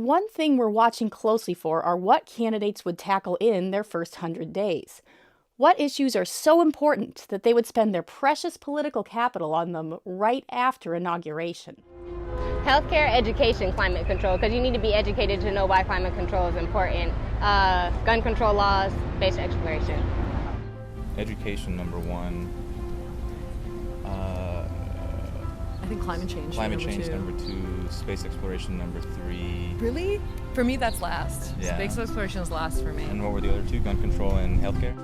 One thing we're watching closely for are what candidates would tackle in their first 100 days. What issues are so important that they would spend their precious political capital on them right after inauguration? Healthcare, education, climate control, because you need to be educated to know why climate control is important. Gun control laws, space exploration. Education, number one. I think climate change. Climate change, number two. Space exploration, number three. Really? For me, that's last. Yeah. Space exploration is last for me. And what were the other two? Gun control and healthcare?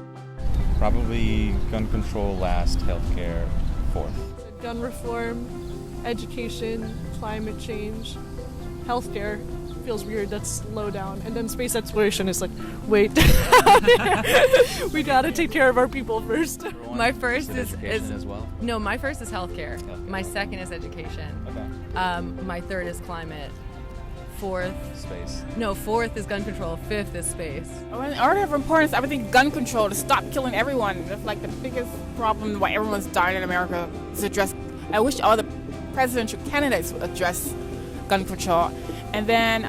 Probably gun control last, healthcare fourth. Gun reform, education, climate change, healthcare. Feels weird, that's low down. And then space exploration is like, wait, we gotta take care of our people first. My first is as well. No, my first is healthcare. My second is education. Okay. My third is climate. Fourth, space. No, fourth is gun control. Fifth is space. In order of importance, I would think gun control to stop killing everyone. That's like the biggest problem why everyone's dying in America is address. I wish all the presidential candidates would address gun control. And then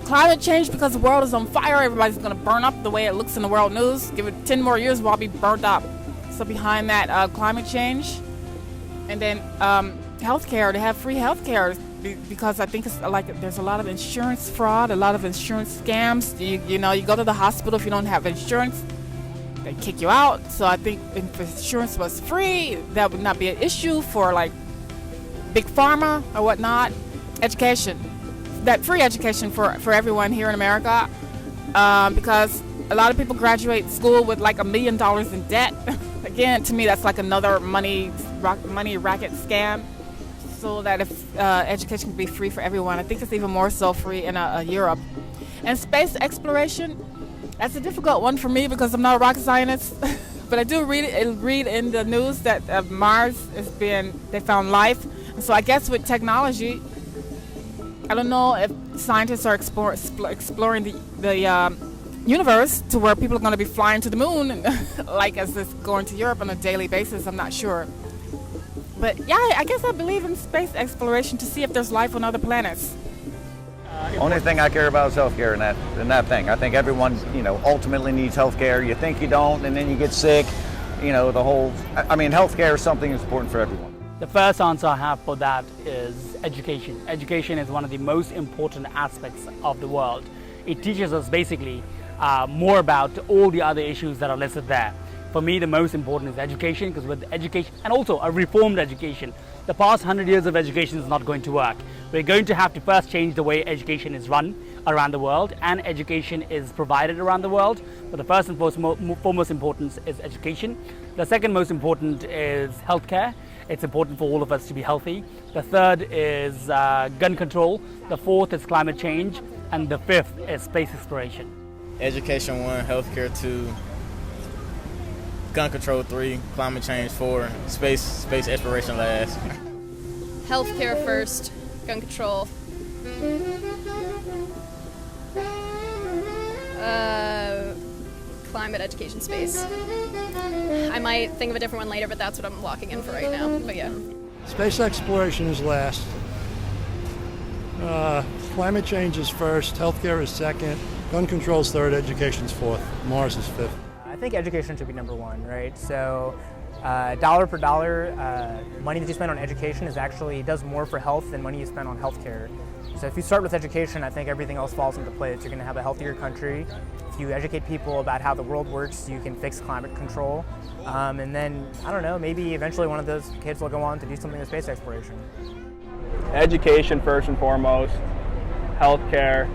climate change, because the world is on fire, everybody's going to burn up the way it looks in the world news. Give it 10 more years, we'll all be burnt up. So behind that, climate change. And then healthcare, to have free healthcare, because I think it's like there's a lot of insurance fraud, a lot of insurance scams. You know, you go to the hospital, if you don't have insurance, they kick you out. So I think if insurance was free, that would not be an issue for like big pharma or whatnot. Education. That free education for everyone here in America, because a lot of people graduate school with like $1 million in debt. Again, to me, that's like another money racket scam. So that if education can be free for everyone, I think it's even more so free in Europe. And space exploration, that's a difficult one for me because I'm not a rocket scientist. But I do read in the news that Mars they found life. And so I guess with technology, I don't know if scientists are exploring the universe to where people are going to be flying to the moon, like as it's going to Europe on a daily basis. I'm not sure. But yeah, I guess I believe in space exploration to see if there's life on other planets. Only thing I care about is healthcare in that thing. I think everyone, ultimately needs healthcare. You think you don't, and then you get sick. Healthcare is something that's important for everyone. The first answer I have for that is education. Education is one of the most important aspects of the world. It teaches us basically more about all the other issues that are listed there. For me, the most important is education, because with education, and also a reformed education, the past 100 years of education is not going to work. We're going to have to first change the way education is run around the world and education is provided around the world. But the first and foremost importance is education. The second most important is healthcare. It's important for all of us to be healthy. The third is gun control. The fourth is climate change. And the fifth is space exploration. Education 1, healthcare 2, gun control 3, climate change 4, space exploration last. Healthcare first, gun control. Climate, education, space. I might think of a different one later, but that's what I'm locking in for right now. But yeah. Space exploration is last. Climate change is first. Healthcare is second. Gun control is third. Education is fourth. Mars is fifth. I think education should be number one, right? So dollar per dollar, money that you spend on education does more for health than money you spend on healthcare. So if you start with education, I think everything else falls into place. You're going to have a healthier country. If you educate people about how the world works, you can fix climate control. And then, I don't know, maybe eventually one of those kids will go on to do something with space exploration. Education first and foremost, healthcare,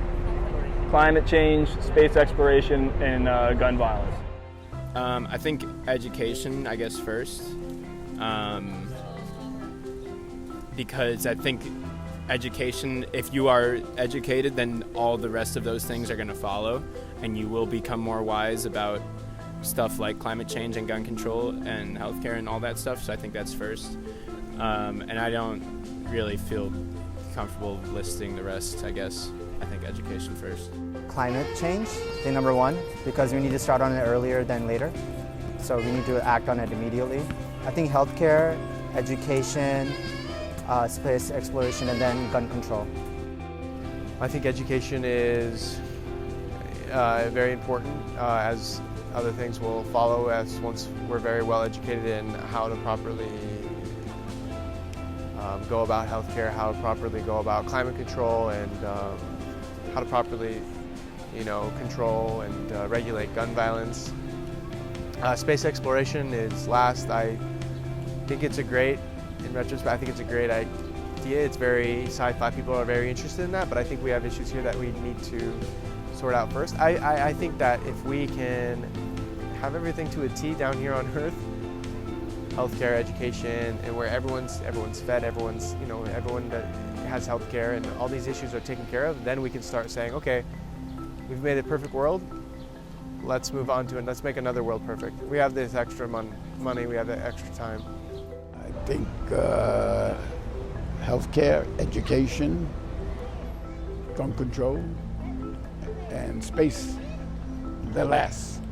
climate change, space exploration, and gun violence. I think education, I guess, first. Because I think education, if you are educated, then all the rest of those things are going to follow, and you will become more wise about stuff like climate change and gun control and healthcare and all that stuff. So I think that's first. And I don't really feel comfortable listing the rest, I guess. I think education first. Climate change, I think number one, because we need to start on it earlier than later. So we need to act on it immediately. I think healthcare, education, space exploration, and then gun control. I think education is very important, as other things will follow as once we're very well educated in how to properly go about healthcare, how to properly go about climate control, and how to properly, control and regulate gun violence. Space exploration is last. I think it's in retrospect, I think it's a great idea. It's very sci-fi. People are very interested in that, but I think we have issues here that we need to sort out first. I think that if we can have everything to a T down here on Earth, healthcare, education, and where everyone's fed, everyone that has healthcare, and all these issues are taken care of, then we can start saying, okay, we've made a perfect world. Let's move on to it. Let's make another world perfect. We have this extra money. We have the extra time. I think healthcare, education, gun control, and space, the last.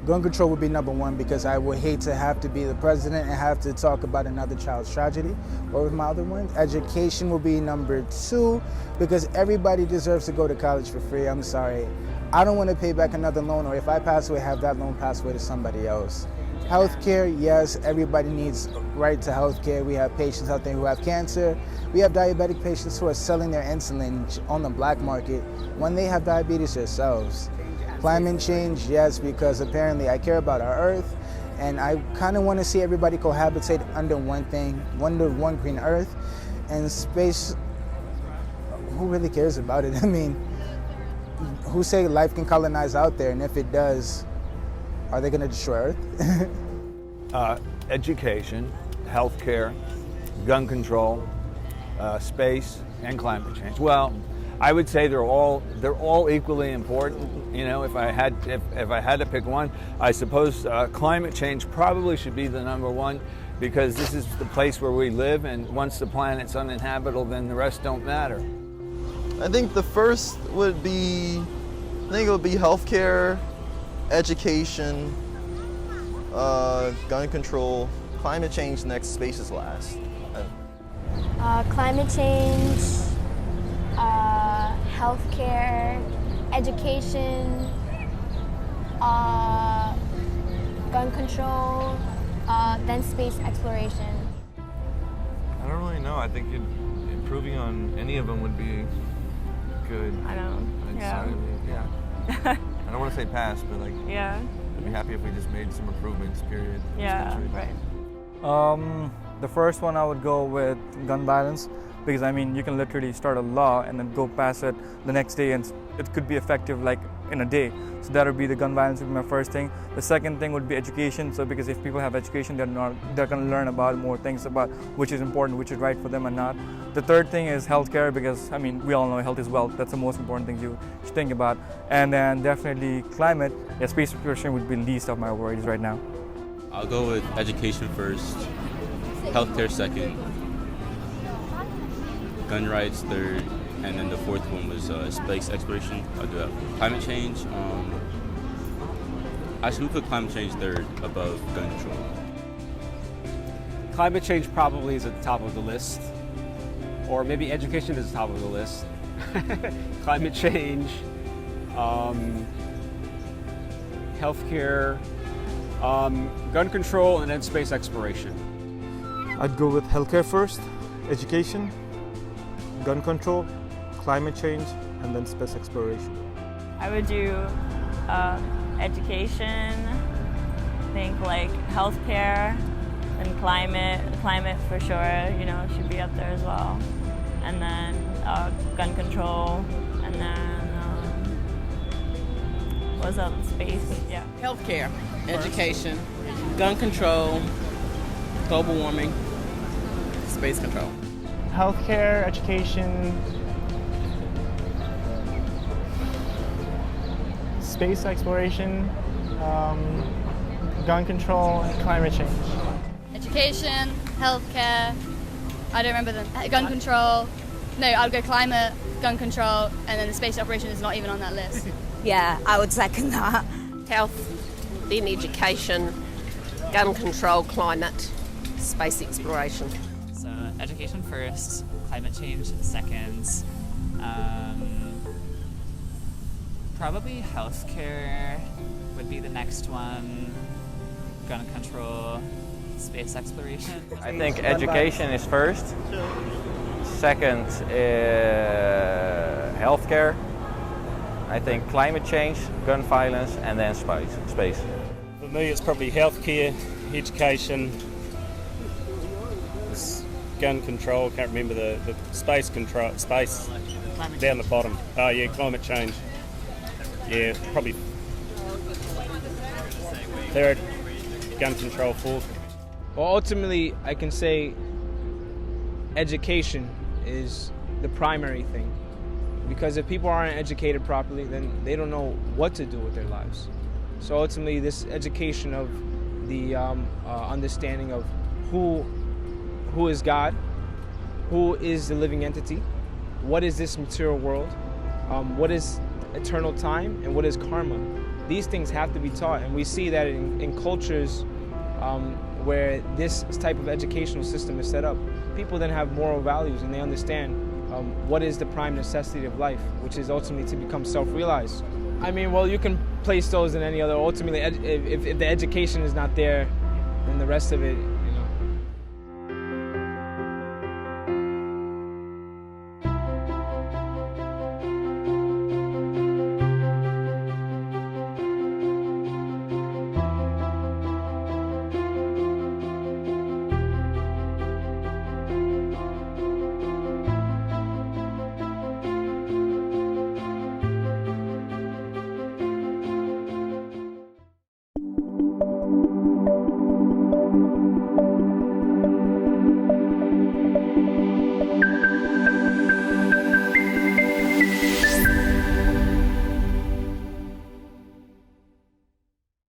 Gun control would be number one because I would hate to have to be the president and have to talk about another child's tragedy. Or with my other one, education will be number two because everybody deserves to go to college for free. I'm sorry. I don't want to pay back another loan, or if I pass away, have that loan pass away to somebody else. Healthcare, yes, everybody needs right to healthcare. We have patients out there who have cancer. We have diabetic patients who are selling their insulin on the black market when they have diabetes themselves. Climate change, yes, because apparently I care about our Earth, and I kind of want to see everybody cohabitate under one thing, under one green Earth. And space, who really cares about it? I mean, who say life can colonize out there, and if it does, are they going to destroy Earth? Education, healthcare, gun control, space, and climate change. Well, I would say they're all equally important. If I had to pick one, I suppose climate change probably should be the number one because this is the place where we live, and once the planet's uninhabitable, then the rest don't matter. I think the first would be, healthcare, education, gun control, climate change next, space is last. Climate change, healthcare, education, gun control, then space exploration. I don't really know. I think improving on any of them would be good. I know. Yeah. I don't want to say pass, but yeah. I'd be happy if we just made some improvements, period. Yeah, right. The first one I would go with gun violence because you can literally start a law and then go pass it the next day and it could be effective like in a day. So that would be the gun violence would be my first thing. The second thing would be education. So because if people have education, they're going to learn about more things about which is important, which is right for them and not. The third thing is healthcare because we all know health is wealth. That's the most important thing you should think about. And then definitely climate. Yeah, space exploration would be least of my worries right now. I'll go with education first, healthcare second, gun rights third, and then the fourth one was space exploration. I'll do that. Climate change, actually we put climate change third above gun control. Climate change probably is at the top of the list, or maybe education is the top of the list. Climate change, healthcare, gun control, and then space exploration. I'd go with healthcare first, education, gun control, climate change, and then space exploration. I would do education, I think like healthcare and climate for sure, you know, should be up there as well. And then gun control, and then what's up, space, yeah. Healthcare, education, gun control, global warming, space control. Healthcare, education, space exploration, gun control, and climate change. Education, healthcare, I don't remember them. Gun control, no, I'd go climate, gun control, and then the space operation is not even on that list. Yeah, I would second that. Health, then education, gun control, climate, space exploration. So education first, climate change second, probably healthcare would be the next one, gun control, space exploration. I think education is first, second healthcare, I think climate change, gun violence, and then space. For me it's probably healthcare, education, gun control, can't remember the space control, space down the bottom. Oh yeah, climate change. Yeah, probably third, gun control fourth. Well, ultimately, I can say education is the primary thing. Because if people aren't educated properly, then they don't know what to do with their lives. So ultimately, this education of the understanding of who is God, who is the living entity, what is this material world, what is eternal time, and what is karma. These things have to be taught, and we see that in cultures where this type of educational system is set up, people then have moral values and they understand what is the prime necessity of life, which is ultimately to become self-realized. I mean, well, you can place those in any other. Ultimately, if the education is not there, then the rest of it,